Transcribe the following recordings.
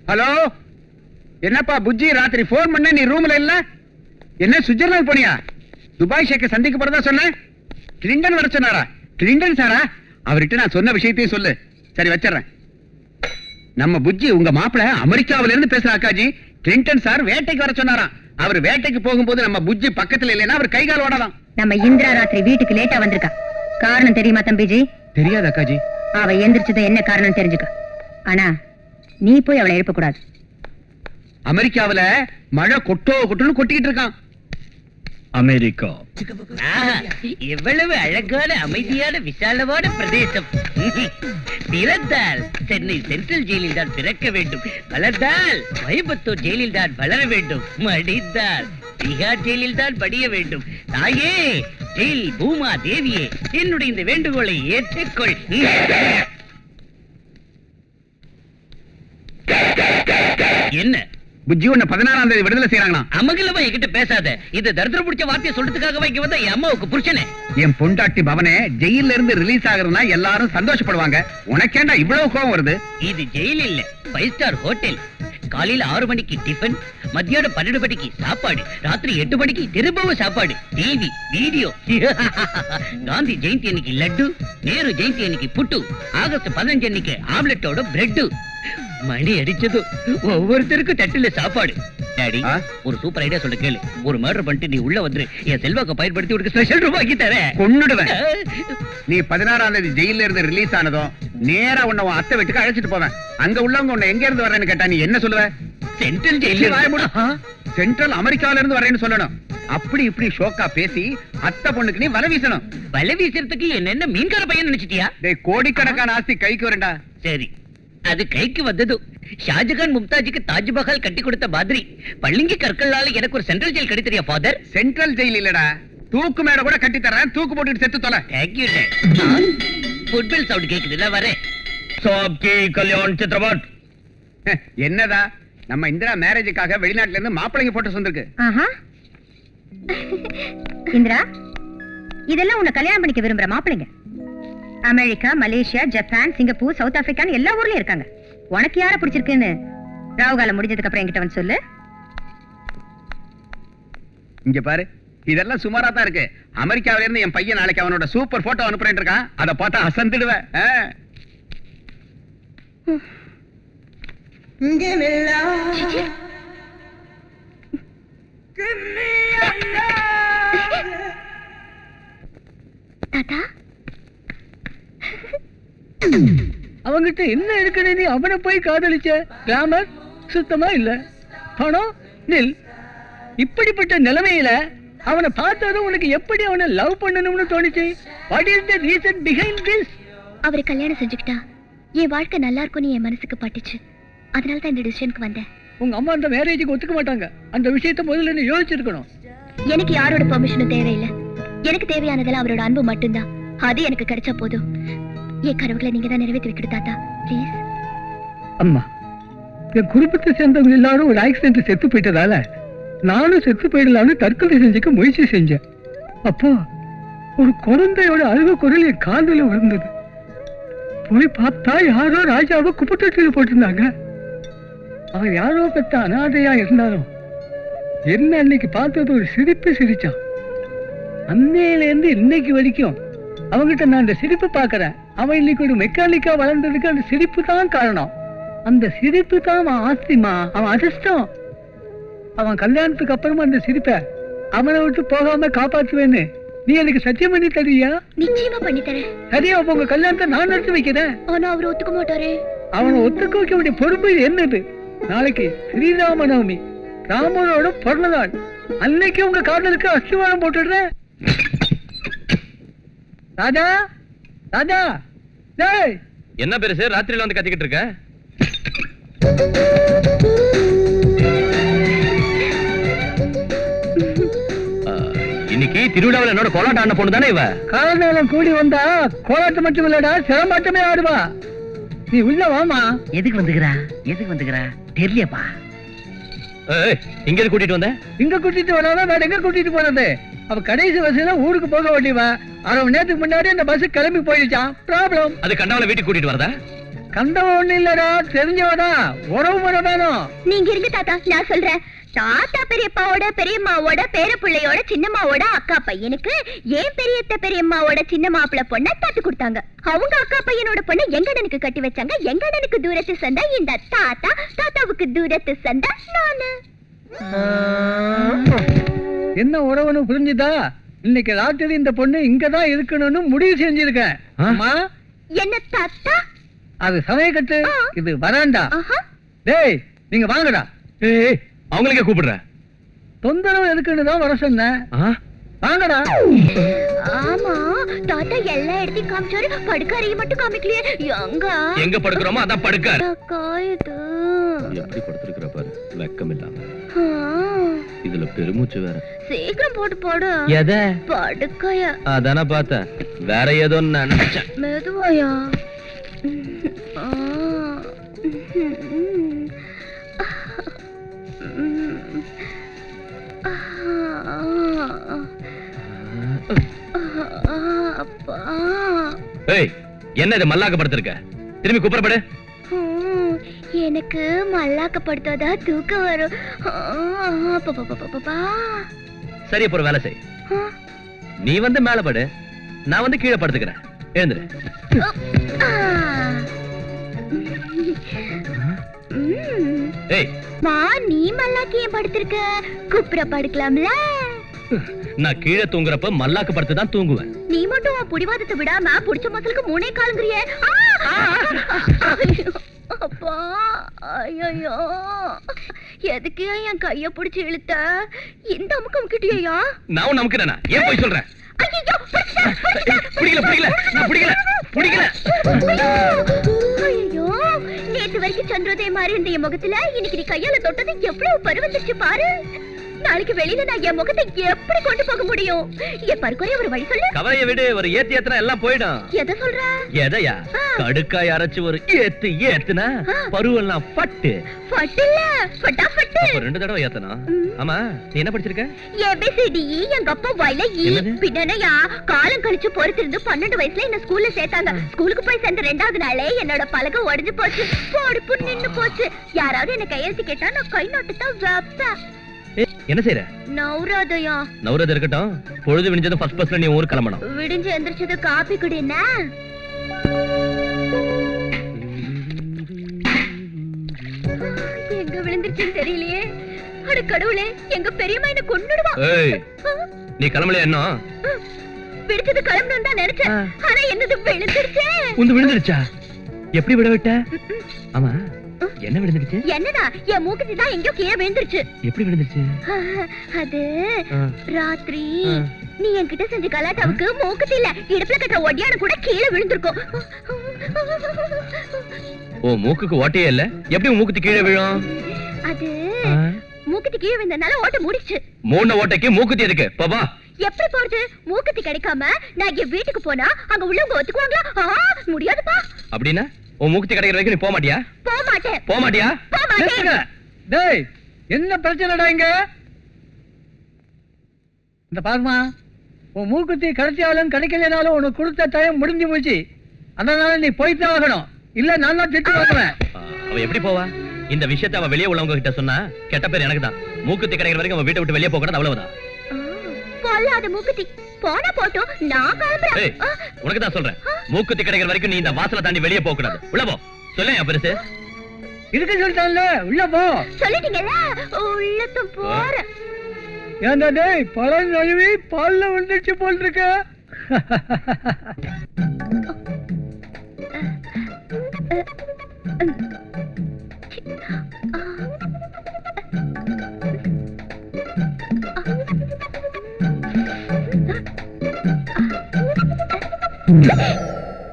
Hello, என்னப்பா புஜ்ஜி, ராத்திரி phone பண்ண நீ ரூம்ல இல்ல? என்ன சுவிட்சர்லாந்து போனியா? துபாய் ஷேக்க சந்திக்க போறதா சொன்ன. கிளிண்டன் வர சொன்னாரா? கிளிண்டன் சாரா? அவர்கிட்ட நான் சொன்ன விஷயத்தையும் சொல்லு. சரி வச்சிடறேன். நம்ம புஜ்ஜி உங்க மாப்பிள அமெரிக்காவில இருந்து பேசுற அக்காஜி. கிளிண்டன் சார் வேட்டைக்கு வர சொன்னாராம். அவர் வேட்டைக்கு போகும்போது நம்ம புஜ்ஜி பக்கத்துல இல்லைன்னா அவர் கைகால் ஓடலாம். நம்ம இந்திரா ராத்திரி வீட்டுக்கு லேட்டா வந்திருக்கா. காரணம் தெரியுமா தம்பிஜி? தெரியாது அக்காஜி. அவ எந்திரிச்சது என்ன காரணம் தெரிஞ்சுக்க. ஆனா நீ போய் அவளை எழுப்ப கூடாது. அமெரிக்காவில மழை கொட்டுன்னு கொட்டிக்கிட்டு இருக்கான். அமெரிக்கா எவ்வளவு அழகான அமைதியான விசாலமான பிரதேசம். பிறந்தால் சென்னை சென்ட்ரல் ஜெயிலில் தான் பிறக்க வேண்டும், வளர்ந்தால் கோயம்புத்தூர் ஜெயிலில் தான் வளர வேண்டும், மடிந்தால் பீகார் ஜெயிலில் தான் படிய வேண்டும். தாயே ஜெயில் பூமா தேவியே, என்னுடைய இந்த வேண்டுகோளை ஏற்றுக்கொள். என்ன புஜ்ஜி உன்னை 16ஆம் தேதி விடுதலை செய்யறாங்களா? அமங்கலமா என்கிட்ட பேசாத. இந்த தரித்திரம் பிடிச்ச வார்த்தையை சொல்றதுக்காக இங்க வந்த என் அம்மாவுக்கு புருஷனே. என் பொண்டாட்டி பவனே ஜெயில இருந்து ரிலீஸ் ஆகுறதுனா எல்லாரும் சந்தோஷப்படுவாங்க. உனக்கேண்டா இவ்வளவு கோவம் வருது? இது ஜெயில் இல்ல, 5 ஸ்டார் ஹோட்டல். காலையில 6 மணிக்கு டிஃபன், மத்தியானம் 12 மணிக்கு சாப்பாடு, ராத்திரி 8 மணிக்கு திரும்பவும் சாப்பாடு, டிவி வீடியோ. காந்தி ஜெயந்தி அன்னைக்கு லட்டு, நேரு ஜெயந்தி அன்னைக்கு புட்டு, ஆகஸ்ட் 15 அன்னைக்கு ஆம்லெட்டோட பிரெட். மணி அடிச்சது ஒவ்வொருத்தருக்கும் தட்டுல சாப்பாடு. டாடி, ஒரு சூப்பர் ஐடியா சொல்ல கேளு. ஒரு மர்டர் பண்ணிட்டு நீ உள்ள வந்துரு, என் செல்வாக்க பயன்படுத்தி உனக்கு ஸ்பெஷல் ரூம் ஆக்கி தரேன். கொன்னுடுவேன். நீ 16ஆம் தேதி ஜெயில இருந்து ரிலீஸ் ஆனதும் நேரா உன்னை உன் அத்தை வீட்டுக்கு அழைச்சிட்டு போவேன். அங்க உள்ளவங்க உன்னை எங்க இருந்து வரேன்னு கேட்டா நீ என்ன சொல்லுவ? சென்ட்ரல் ஜெயில. சென்ட்ரல் அமெரிக்காவில இருந்து வரேன்னு சொல்லணும். அப்படி இப்படி ஷோக்கா பேசி அத்தை பொண்ணுக்கு நீ வலை வீசணும். வலை வீசுறதுக்கு என்ன மீன்கார பையன் நினைச்சிட்டியா? கோடிக்கணக்கான ஆஸ்தி கைக்கு வரண்டா. சரி, அது கைக்கு வந்தது ஷாஜகான் மும்தாஜுக்கு தாஜ்மஹால் கட்டி கொடுத்த மாதிரி பள்ளிங்கி கற்களால எனக்கு ஒரு சென்ட்ரல் ஜெயில் கிடைத்தறியா ஃபாதர்? சென்ட்ரல் ஜெயில் இல்லடா, தூக்கு மேல கூட கட்டி தரேன். தூக்கு போட்டுட்டு செத்து தொலை. Thank you dad. Football sound கேக்குதுல, வரேன். சோப்கி கல்யாண் சித்ரபட். என்னதா நம்ம இந்திரா மேரேஜுக்காக வெளிநாட்டுல இருந்து மாப்பிள்ளைங்க போட்டோஸ் வந்திருக்கு. இந்திரா, இதெல்லாம் உன்னை கல்யாணம் பண்ணிக்க விரும்புற மாப்பிள்ளைங்க America, Malaysia, Japan, Singapore, South ஆப்பிரிக்கான்னு எல்லா ஊர்லயும் இருக்காங்க. உனக்கு யார பிடிச்சிருக்குன்னு ராவுகாலம் முடிஞ்சதுக்கு அப்புறம் என்கிட்ட வந்து சொல்லு. இங்க பாரு, இதெல்லாம் சுமாரா தான் இருக்கு. அமெரிக்காவில இருந்து என் பையன் நாளைக்கு அவனோட சூப்பர் போட்டோ அனுப்புறேன் இருக்கான். அதை பார்த்தா அசந்துடுவேன். தாத்தா, அவங்கிட்ட என்ன இருக்குன்னு நீ அவனை போய் காதலிச்ச? கிராமர் சுத்தமா இல்ல, பணம் நில். இப்படிப்பட்ட நிலைமையில அவனை பார்த்ததும் உனக்கு எப்படி அவனை லவ் பண்ணணும்னு தோணுச்சு? What is the reason behind this? அவரை கல்யாணம் செஞ்சுக்கிட்டா என் வாழ்க்கை நல்லா இருக்கும்னு என் மனசுக்கு பட்டுச்சு. அதனால தான் இந்த டிசிஷனுக்கு வந்தேன். உங்க அம்மா அந்த மேரேஜுக்கு ஒத்துக்க மாட்டாங்க. அந்த விஷயத்தை முதல்ல நீ யோசிச்சிருக்கணும். எனக்கு யாரோட பெர்மிஷனும் தேவையில்லை. எனக்கு தேவையானதெல்லாம் அவரோட அன்பு மட்டும்தான். அது எனக்கு கிடைச்சா போதும். என் கனவுகளை நீங்க தான் நிறைவேற்றி வைக்கிற தாத்தா, ப்ளீஸ். அம்மா, என் குடும்பத்தை சேர்ந்தவங்க எல்லாரும் ஒரு ஆக்சிடென்ட்ல செத்து போயிட்டதால நானும் செத்து போயிடலாம்னு தற்கொலை செஞ்சுக்க முயற்சி செஞ்சேன். அப்போ ஒரு குழந்தையோட அழுக குரல் என் காதுல விழுந்தது. போய் பார்த்தா யாரோ ராஜாவை குப்பத்தொட்டியில் போட்டிருந்தாங்க. அவன் யாரோ பெத்த அனாதையா இருந்தாலும் என்ன அன்னைக்கு பார்த்தது ஒரு சிரிப்பு சிரிச்சான். அன்னையில இருந்து இன்னைக்கு வரைக்கும் அவங்கிட்ட நான் அந்த சிரிப்பு பாக்குறேன். அவன் இன்னைக்கு ஒரு மெக்கானிக்கா வளர்ந்ததுக்கு அந்த சிரிப்பு தான் காரணம். அந்த சிரிப்பு தான் அவன் ஆஸ்திமா, அவன் அதிர்ஷ்டம். அவன் கல்யாணத்துக்கு அப்புறமா அந்த சிரிப்ப அவனை விட்டு போகாம காப்பாற்றுவேன்னு நீ எனக்கு சத்தியம் பண்ணி தருவியா? நிச்சயமா பண்ணி தரேன். சரியா, உங்க கல்யாணத்தை நான் நடத்தி வைக்கிறேன். ஆனா அவர் ஒத்துக்க மாட்டாரே. அவனை ஒத்துக்க வைக்க வேண்டிய பொறுப்பு என்னது? நாளைக்கு ஸ்ரீராம நவமி, ராமனோட பிறந்த நாள். அன்னைக்கு உங்க காதலுக்கு அஸ்திவாரம் போட்டுடுறேன். ராஜா, ராஜா, டேய். என்ன பெருசு ராத்திரியில வந்து கத்திக்கிட்டு இருக்க? இன்னைக்கு திருவிழாவில் என்னோட கோலாட்டம் ஆடின பொண்ணு தானே இவ? காலநேரம் கூடி வந்தா கோலாட்டம் மட்டும் இல்லடா, சிரமாட்டமே ஆடுவா. நீ உள்ள வாமா. எதுக்கு வந்துக்கிறா? எதுக்கு வந்துக்கிறா தெரியலப்பா. இங்க கூட்டிட்டு வந்த? இங்க கூட்டிட்டு வராதான் வேற எங்க கூட்டிட்டு போறது? அவ கடைசி பஸ்ல ஊருக்கு போக வேண்டியவா. 1/2 மணி நேரத்துக்கு முன்னாடி அந்த பஸ் கிளம்பி போயிடுச்சான். ப்ராப்ளம். அது கண்டாவில வீட்டுக்கு கூட்டிட்டு வரதா? கண்டவ ஒண்ணு இல்லடா, தெரிஞ்சவதான், உறவு முறை வேணும். நீங்க இருங்க தாத்தா, நான் சொல்றேன். தாத்தா பெரியப்பாவோட பெரியம்மாவோட பேர பிள்ளையோட சின்னம்மாவோட அக்கா பையனுக்கு ஏன் பெரியத்த பெரியம்மாவோட சின்ன மாப்பிள்ள பொண்ண தத்து கொடுத்தாங்க. அவங்க அக்கா பையனோட பொண்ணு எங்க அண்ணனுக்கு கட்டி வச்சாங்க. எங்க அண்ணனுக்கு தூரத்து சந்தா இந்த தாத்தா, தாத்தாவுக்கு தூரத்து சந்தா நானு. என்ன உறவுன்னு புரிஞ்சுதா? இன்னைக்கு ராத்திரி இந்த பொண்ணு இங்கதான் இருக்கணும்னு முடிவு செஞ்சிருக்கேன். ஆமா, என்ன தாத்தா? அது சமயக்கட்டு, இது வராண்டா. ஆஹா. டேய் நீங்க வாங்கடா. ஏய் அவங்களுக்கே கூப்பிடுறேன். தொந்தரவு எதுக்குன்னு தான் வர சொன்னேன். வாங்கடா. ஆமா, தாத்தா எல்லா இடத்தையும் காமிச்சாரு, படுக்காரையை மட்டும் காமிக்கலையே. எங்க படுக்கிறோமோ அதான் படுக்கார். காயுது. எப்படி படுத்திருக்கிற பாரு, வெக்கம் இல்லாம. இதுல பெருமூச்சு வேற. சீக்கிரம் போட்டு போடு. எத? படுக்கைய. அதான பார்த்தேன், வேற ஏதோ நினைச்சேன். மெதுவாயா? அப்பா. ஏய் என்ன இது மல்லாக்க படுத்திருக்க? திரும்பி குப்புறப்படு. எனக்கு மல்லாக்கப்படுத்தாதா தூக்கம் வரும். சரி அப்ப ஒரு வேலை செய். நீ வந்து மேல படு, நான் வந்து கீழே படுத்துக்கிறேன். எழுந்துரு. ஏய் மா, நீ மல்லாக்கி ஏன் படுத்திருக்க? குப்புற படுக்கலாம்ல. நான் கீழே தூங்குறப்ப மல்லாக்க படுத்து தான் தூங்குவேன். நீ மட்டும் உன் புடிவாதத்தை விடாம புடிச்ச மசலுக்கு மூணே காலுங்கறியே. அப்பா, ஐயோ, எதுக்கு என் கைய புடிச்சு இழுத்த? இந்த அமுக்கு அமுக்கிட்டியா? நான் நமக்குறேனா? ஏன் போய் சொல்றேன்? பிடிக்கல பிடிக்கல நான் பிடிக்கல பிடிக்கல. ஐயோ, நேத்து வரைக்கும் சந்திரோதயம் மாதிரி இருந்த என் முகத்துல இன்னைக்கு நீ கையால தொட்டது எவ்வளவு பருவந்துச்சு பாரு. நாளைக்கு வெளியில நான் என் முகத்தை எப்படி கொண்டு போக முடியும்? என் பருக்குறைய ஒரு வழி சொல்லு. கவலைய விடு, ஒரு ஏத்தி ஏத்துனா எல்லாம் போயிடும். எதை சொல்ற? எதையா? கடுக்காய் அரைச்சு ஒரு ஏத்து ஏத்துனா பருவெல்லாம் பட்டு பட்டு இல்ல, பட்டாபட்டு. அப்ப 2 தடவை ஏத்தணும். ஆமா, நீ என்ன படிச்சிருக்க? ஏபிசிடி எங்க அப்பா வாயில ஈ. பின்னனையா காலம் கழிச்சு பொறுத்திருந்து 12 வயசுல என்ன ஸ்கூல்ல சேர்த்தாங்க. ஸ்கூலுக்கு போய் சேர்ந்த 2வது நாளே என்னோட பலகை உடைஞ்சு போச்சு. போடு நின்னு போச்சு. யாராவது என்ன கையெழுத்து கேட்டா நான் கை நோட்டுதான் வைப்பேன். என்ன செய்யற? நௌராதயா. நௌராத இருக்கட்டும், பொழுது விடிஞ்சதும் ஃபர்ஸ்ட் பஸ்ல நீ ஊருக்கு கிளம்பணும். விடிஞ்சு எந்திரிச்சது காபி குடினா? எங்க விழுந்துருச்சுன்னு தெரியலையே. அட கடவுளே, எங்க பெரியம்மா என்ன கொன்னுடுவா. ஏய் நீ கிளம்பலையா? என்ன விடிச்சது கிளம்பணும் தான் நினைச்சேன். ஆனா என்னது விழுந்துருச்சே. உந்து விழுந்துருச்சா? எப்படி விட விட்ட? ஆமா, என்ன விழுந்துருச்சு? என்னடா, என் மூக்குத்தி தான் எங்கயோ கீழே விழுந்துருச்சு. எப்படி விழுந்துருச்சு? அது ராத்திரி நீ என்கிட்ட செஞ்ச கலாட்டாவுக்கு மூக்குத்தி இல்ல, இடுப்புல கட்டுற ஒடியான கூட கீழே விழுந்திருக்கும். ஓ, மூக்குக்கு ஓட்டையே இல்ல, எப்படி மூக்குத்தி கீழே விழும்? அது மூக்குத்தி கீழே விழுந்தனால ஓட்ட மூடிச்சு. மூணு ஓட்டைக்கு மூக்குத்தி எதுக்கு? பாபா எப்படி போறது? மூக்குத்தி கிடைக்காம நான் என் வீட்டுக்கு போனா அங்க உள்ளவங்க ஒத்துக்குவாங்களா? முடியாதுப்பா. அப்படின்னா உன் மூக்குத்தி கிடைக்கிற வரைக்கும் நீ போக மாட்டியா? போக மாட்டேன். போக மாட்டியா? போக மாட்டேன். டேய் என்ன பிரச்சனைடா இங்க? இந்த பாருமா, உன் மூக்குத்தி கிடைச்சாலும் கிடைக்கலனாலும் உனக்கு கொடுத்த டைம் முடிஞ்சு போச்சு. அதனால நீ போய்தான் ஆகணும், இல்ல நான் தான் திட்டு வாங்குவேன். அவ எப்படி போவா? இந்த விஷயத்தை அவ வெளியே உள்ளவங்க கிட்ட சொன்னா கெட்ட பேர் எனக்கு தான். மூக்குத்தி கிடைக்கிற வரைக்கும் அவ வீட்டை விட்டு வெளியே போக கூடாது, அவ்வளவுதான். பொல்லாத மூக்குத்தி போனா போட்டும், நான் கிளம்புறேன். உனக்கு தான் சொல்றேன், மூக்குத்தி கிடைக்கிற வரைக்கும் நீ இந்த வாசலை தாண்டி வெளியே போக கூடாது. உள்ள போ. சொல்லேன் பெருசு. இருக்கு சொல்லிட்டான்ல, உள்ள போ. சொல்லிட்டீங்கல்ல, உள்ளத்தும் போறேன். ஏன்டா டேய், பழம் நழுவி பால்ல வந்துச்சு போல் இருக்க.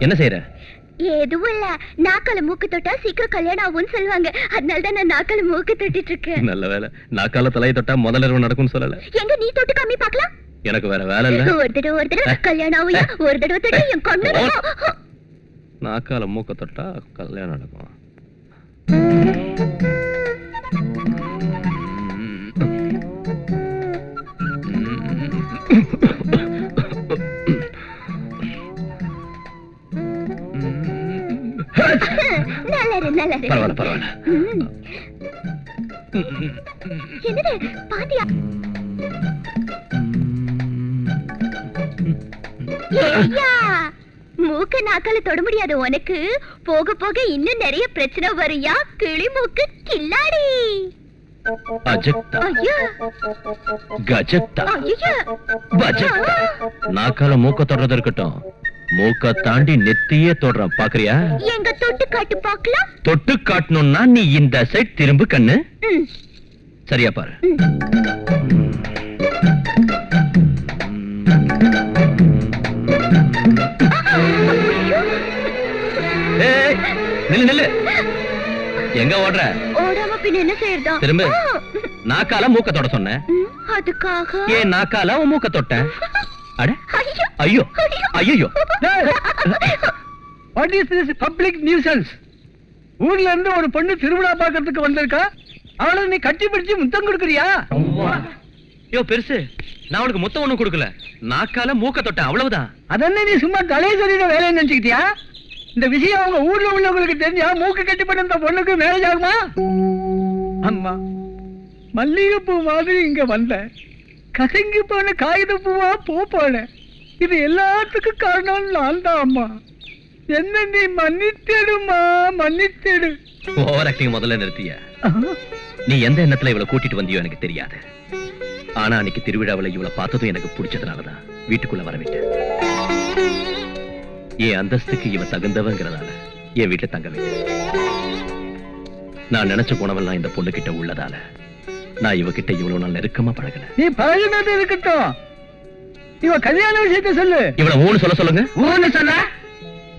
என்ன செய்யற? எதுவும் இல்ல, நாக்கால மூக்கு தொட்டா சீக்கிரம் கல்யாணம் ஆகும்னு சொல்லுவாங்க. அதனாலதான் நான் நாக்கால மூக்கு தொட்டிட்டு இருக்கேன். நல்ல வேலை, நாக்கால தலையை தொட்டா முதல் இரவு நடக்கும்னு சொல்லல. எங்க நீ தொட்டு காமி பார்க்கலாம். எனக்கு வேற வேலை இல்ல. ஒரு தடவை கல்யாணம் ஆகும், ஒரு தடவை தொட்டு என் கண்ணு. நாக்கால மூக்க தொட்டா கல்யாணம் நடக்கும். என்னது பாத்தியா? ஏய்யா, மூக்க நாக்கால தொட முடியாத உனக்கு போக போக இன்னும் நிறைய பிரச்சனை வருயா கிளி மூக்கு கில்லாடி. அஜக்தா ஐயா, கஜக்தா ஐயா, பஜக்தா. நாக்கால மூக்க தொடர்றது இருக்கட்டும், மூக்க தாண்டி நெத்தியே தொடறான் பாக்குறியா? எங்க தொட்டு காட்டு பாக்கலாம். தொட்டு காட்டணும்னா நீ இந்த சைட் திரும்பு கண்ணு. ம், சரியா பாரு. ஏய், நில்லு நில்லு. எங்க ஓடுற? ஓடாம பின்ன என்ன செய்யறதா? திரும்ப. நாக்கால மூக்க தொட சொன்னேன். அதுக்காக ஏன் நாக்கால உன் மூக்க தொட்டேன்? அட ஐயோ, ஐயோ ஐயோ. What is this public nuisance? ஊர்ல இருந்து ஒரு பொண்ணு திருவிழா பார்க்கறதுக்கு வந்திருக்கா, அவளை நீ கட்டி பிடிச்சு முத்தம் கொடுக்கறியா? யோ பெருசு, நான் உனக்கு முத்தம் ஒண்ணும் கொடுக்கல, நாக்கால மூக்க தொட்டேன் அவ்வளவுதான். அதென்ன நீ சும்மா தலையை சொல்லிட வேலையை நினைச்சுக்கிட்டியா? இந்த விஷயம் அவங்க ஊர்ல உள்ளவங்களுக்கு தெரிஞ்சா மூக்கு கட்டி பண்ண இந்த பொண்ணுக்கு மேரேஜ் ஆகுமா? அம்மா, மல்லிகைப்பூ மாதிரி இங்க வந்த, கசங்கி போன காகித பூவா போன. இது எல்லாத்துக்கும் காரணம் நான் தான் அம்மா. என்ன நீ மன்னித்தேடுமா, மன்னித்தேடு. ஓவர் ஆக்டிங் முதல்ல நிறுத்திய. நீ எந்த எண்ணத்துல இவளை கூட்டிட்டு வந்தியோ எனக்கு தெரியாது. ஆனா அன்னைக்கு திருவிழாவில இவளை பார்த்ததும் எனக்கு பிடிச்சதுனாலதான் வீட்டுக்குள்ள வரவிட்டேன். என் அந்தஸ்துக்கு இவ தகுந்தவங்கிறதால என் வீட்டுல தங்க வைத்தேன். நான் நினைச்ச குணவெல்லாம் இந்த பொண்ணு கிட்ட உள்ளதால நான் இவகிட்ட இவ்வளவு நாள் நெருக்கமா பழகினேன். நீ பழகினது இருக்கட்டும், இவ கல்யாண விஷயத்தை சொல்லு. இவளை ஊன்னு சொல்ல சொல்லுங்க. ஊன்னு சொல்ல?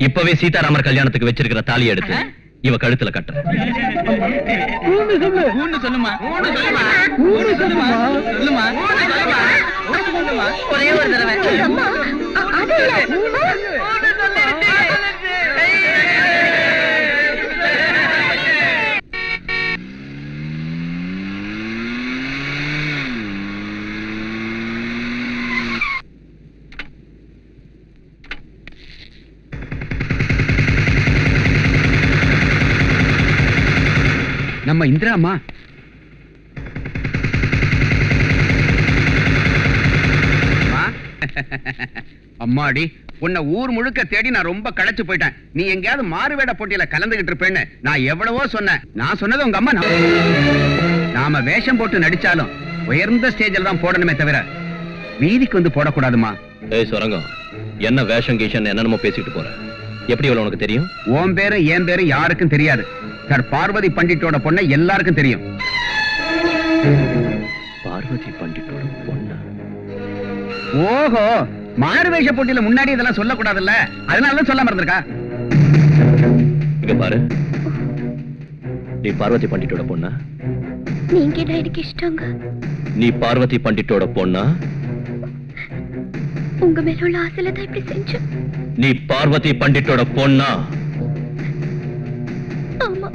இப்பவே சீதாராமர் கல்யாணத்துக்கு வச்சிருக்கிற தாலியை எடுத்து இவ கழுத்துல கட்டுறேன். ஊன்னு சொல்லு. ஊன்னு சொல்லுமா? ஊன்னு சொல்லுமா? ஊன்னு சொல்லுமா? சொல்லுமா? ஊன்னு சொல்லுமா? ஊன்னு சொல்லுமா? ஒரே ஒரு தடவை. அம்மா, அது இல்ல உம்மா. நம்ம இந்திராமா அம்மாடி, உன்னை ஊர் முழுக்க தேடி நான் ரொம்ப களைச்சு போயிட்டேன். நீ எங்கேயாவது மாறுவேட போட்டியில கலந்துகிட்டு இருப்பேன்னு நான் எவ்வளவோ சொன்னேன். நான் சொன்னது உங்க அம்மா. நாம வேஷம் போட்டு நடிச்சாலும் உயர்ந்த ஸ்டேஜில் தான் போடணுமே தவிர வீதிக்கு வந்து போடக்கூடாதுமா. ஏய் சுரங்கம், என்ன வேஷம் கீஷன் என்னென்னமோ பேசிட்டு போற? எப்படி இவ்வளவு உனக்கு தெரியும்? உன் பேரு என் பேரு யாருக்கும் தெரியாது. சார், பார்வதி பண்டிட்டோட பொண்ணை எல்லாருக்கும் தெரியும். பார்வதி பண்டிட்டோட பொண்ணா? ஓஹோ, மாறுவேஷ போட்டியில முன்னாடி இதெல்லாம் சொல்லக்கூடாதுல்ல, அதனாலதான் சொல்ல மறந்துருக்கா. இங்க பாரு, நீ பார்வதி பண்டிட்டோட பொண்ணா? நீங்க தான் எனக்கு இஷ்டங்க. நீ பார்வதி பண்டிட்டோட பொண்ணா? உங்க மேல உள்ள ஆசையில தான் இப்படி செஞ்சேன். நீ பார்வதி பண்டிட்டோட பொண்ணா? ஆமா.